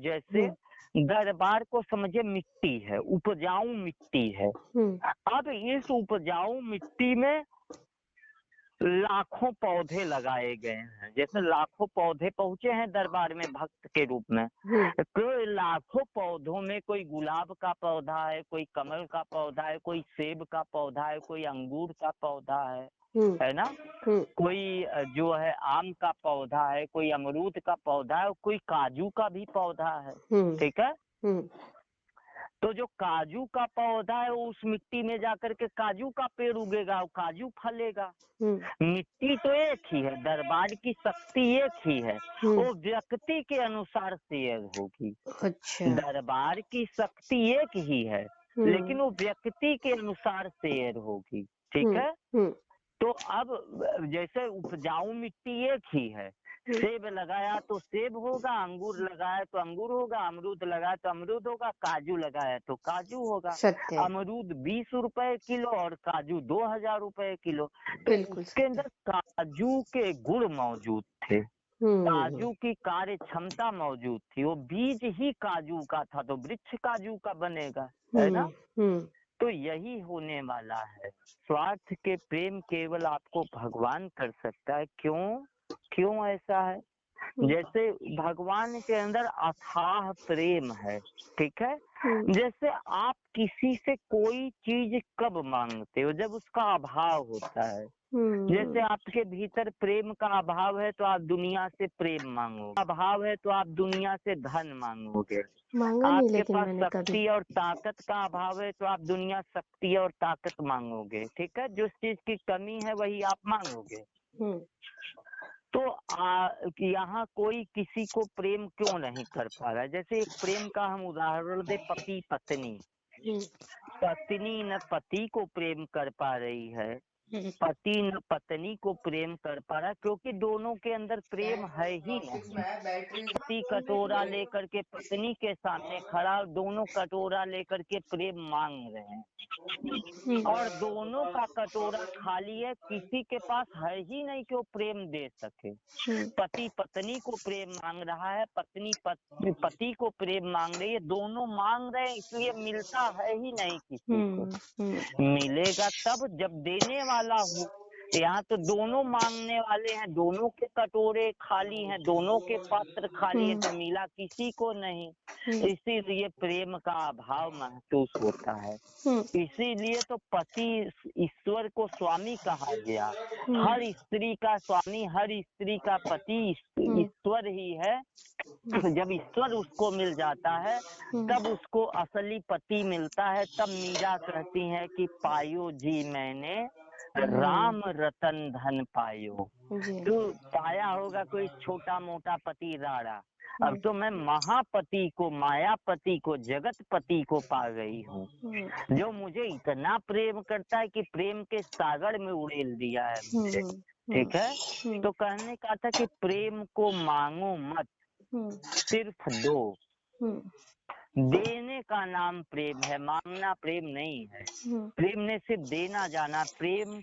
जैसे हुँ, दरबार को समझे मिट्टी है, उपजाऊ मिट्टी है। हुँ, अब इस उपजाऊ मिट्टी में लाखों पौधे लगाए गए हैं, जैसे हुँ, लाखों पौधे पहुंचे हैं दरबार में भक्त के रूप में। हुँ, तो लाखों पौधों में कोई गुलाब का पौधा है, कोई कमल का पौधा है, कोई सेब का पौधा है, कोई अंगूर का पौधा हुँ, है ना? हुँ, कोई जो है आम का पौधा है, कोई अमरूद का पौधा है, और कोई काजू का भी पौधा है। हुँ, ठीक है? हुँ, तो जो काजू का पौधा है वो उस मिट्टी में जाकर के काजू का पेड़ उगेगा और काजू फलेगा। हुँ, मिट्टी तो एक ही है, दरबार की शक्ति एक ही है, हुँ, वो व्यक्ति के अनुसार शेयर होगी। अच्छा। दरबार की शक्ति एक ही है, हुँ, लेकिन वो व्यक्ति के अनुसार शेयर होगी। ठीक हुँ, है? हुँ, तो अब जैसे उपजाऊ मिट्टी एक ही है, हुँ, सेब लगाया तो सेब होगा, अंगूर लगाया तो अंगूर होगा, अमरूद लगाया तो अमरूद होगा, काजू लगाया तो काजू होगा। सत्य है, अमरूद 20 रुपए किलो और काजू 2000 रुपए किलो। तो बिल्कुल उसके सत्य है। अंदर काजू के गुण मौजूद थे, हुँ, काजू की कार्य क्षमता मौजूद थी, वो बीज ही काजू का था तो वृक्ष काजू का बनेगा, है हुँ, ना? हुँ, तो यही होने वाला है। स्वार्थ के प्रेम केवल आपको भगवान कर सकता है। क्यों? क्यों ऐसा है? हुँ, जैसे भगवान के अंदर अथाह प्रेम है। ठीक है? हुँ, जैसे आप किसी से कोई चीज कब मांगते हो? जब उसका अभाव होता है। जैसे हुँ, आपके भीतर प्रेम का अभाव है तो आप दुनिया से प्रेम मांगोगे, अभाव है तो आप दुनिया से धन मांगोगे। माँगा नहीं आपके लेकिन पास मैंने कभी। शक्ति और ताकत का अभाव है तो आप दुनिया शक्ति और ताकत मांगोगे। ठीक है? जिस चीज की कमी है वही आप मांगोगे। हुँ, तो यहाँ कोई किसी को प्रेम क्यों नहीं कर पा रहा है? जैसे एक प्रेम का हम उदाहरण दे, पति पत्नी। हुँ, पत्नी न पति को प्रेम कर पा रही है, हुँ, पति न पत्नी को प्रेम कर पा रहा है, क्योंकि दोनों के अंदर प्रेम है ही नहीं। पति कटोरा लेकर के पत्नी के सामने खड़ा, दोनों कटोरा लेकर के प्रेम मांग रहे हैं हुँ, और दोनों का कटोरा खाली है, किसी के पास है ही नहीं कि वो प्रेम दे सके। हुँ, पति पत्नी को प्रेम मांग रहा है, पत्नी पति को प्रेम मांग रही है, दोनों मांग रहे हैं, इसलिए मिलता है ही नहीं किसी को। हुँ, हुँ, मिलेगा तब जब देने वाला हो। यहाँ तो दोनों मांगने वाले हैं, दोनों के कटोरे खाली हैं, दोनों के पात्र खाली है, हुँ, तो मिला किसी को नहीं। हुँ, इसीलिए प्रेम का अभाव महसूस होता है। हुँ, इसीलिए तो पति ईश्वर को स्वामी कहा गया। हुँ, हर स्त्री का स्वामी, हर स्त्री का पति हुँ, ईश्वर ही है। जब ईश्वर उसको मिल जाता है हुँ, तब उसको असली पति मिलता है। तब मीरा कहती है कि पायो जी मैंने हुँ, राम रतन धन पायो। जी, तो पाया होगा कोई छोटा मोटा पति राड़ा, अब हुँ, तो मैं महापति को, मायापति को, जगतपति को पा गई हूँ, हुँ, जो मुझे इतना प्रेम करता है कि प्रेम के सागर में उड़ेल दिया है हुँ, मुझे। हुँ, ठीक है? हुँ, तो कहने का था कि प्रेम को मांगो मत, हुँ, सिर्फ दो। हुँ, देने का नाम प्रेम है, मांगना प्रेम नहीं है। हुँ, प्रेम ने सिर्फ देना जाना, प्रेम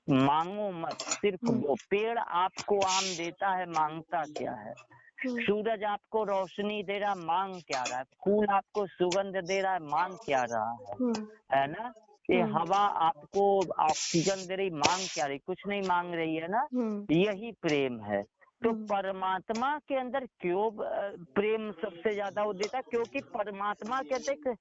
मांगो मत, सिर्फ हुँ, दो। पेड़ आपको आम देता है, मांगता क्या है? हुँ, सूरज आपको रोशनी दे रहा, मांग क्या रहा है? फूल आपको सुगंध दे रहा है, मांग क्या रहा हुँ, है ना? ये हुँ, हवा आपको ऑक्सीजन दे रही, मांग क्या रही? कुछ नहीं मांग रही है ना? हुँ, यही प्रेम है। तो हुँ, परमात्मा के अंदर क्यों प्रेम सबसे ज्यादा वो देता? क्योंकि परमात्मा कहते हैं कि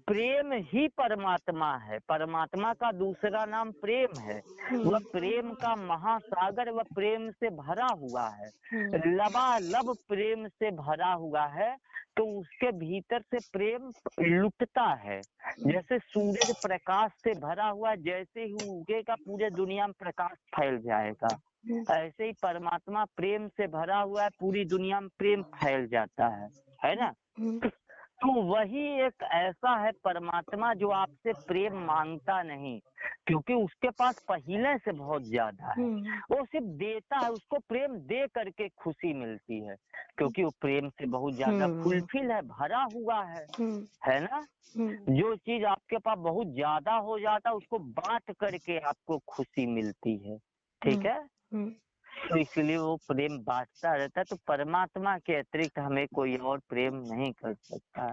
प्रेम ही परमात्मा है। परमात्मा का दूसरा नाम प्रेम है। वह हुँ, प्रेम का महासागर, वह प्रेम से भरा हुआ है, हुँ, लबालब प्रेम से भरा हुआ है। तो उसके भीतर से प्रेम लुटता है। जैसे सूरज प्रकाश से भरा हुआ, जैसे ही उगेगा पूरे दुनिया में प्रकाश फैल जाएगा। हुँ, ऐसे ही परमात्मा प्रेम से भरा हुआ है, पूरी दुनिया में प्रेम फैल जाता है ना? हुँ, तो वही एक ऐसा है परमात्मा जो आपसे प्रेम मांगता नहीं, क्योंकि उसके पास पहले से बहुत ज्यादा है। हुँ, वो सिर्फ देता है, उसको प्रेम दे करके खुशी मिलती है, क्योंकि वो प्रेम से बहुत ज्यादा हुँ, फुलफिल है, भरा हुआ हुँ, है ना? हुँ, जो चीज आपके पास बहुत ज्यादा हो जाता है उसको बांट करके आपको खुशी मिलती है। ठीक हुँ, है? हुँ, तो इसलिए वो प्रेम बाँटता रहता है, तो परमात्मा के अतिरिक्त हमें कोई और प्रेम नहीं कर सकता।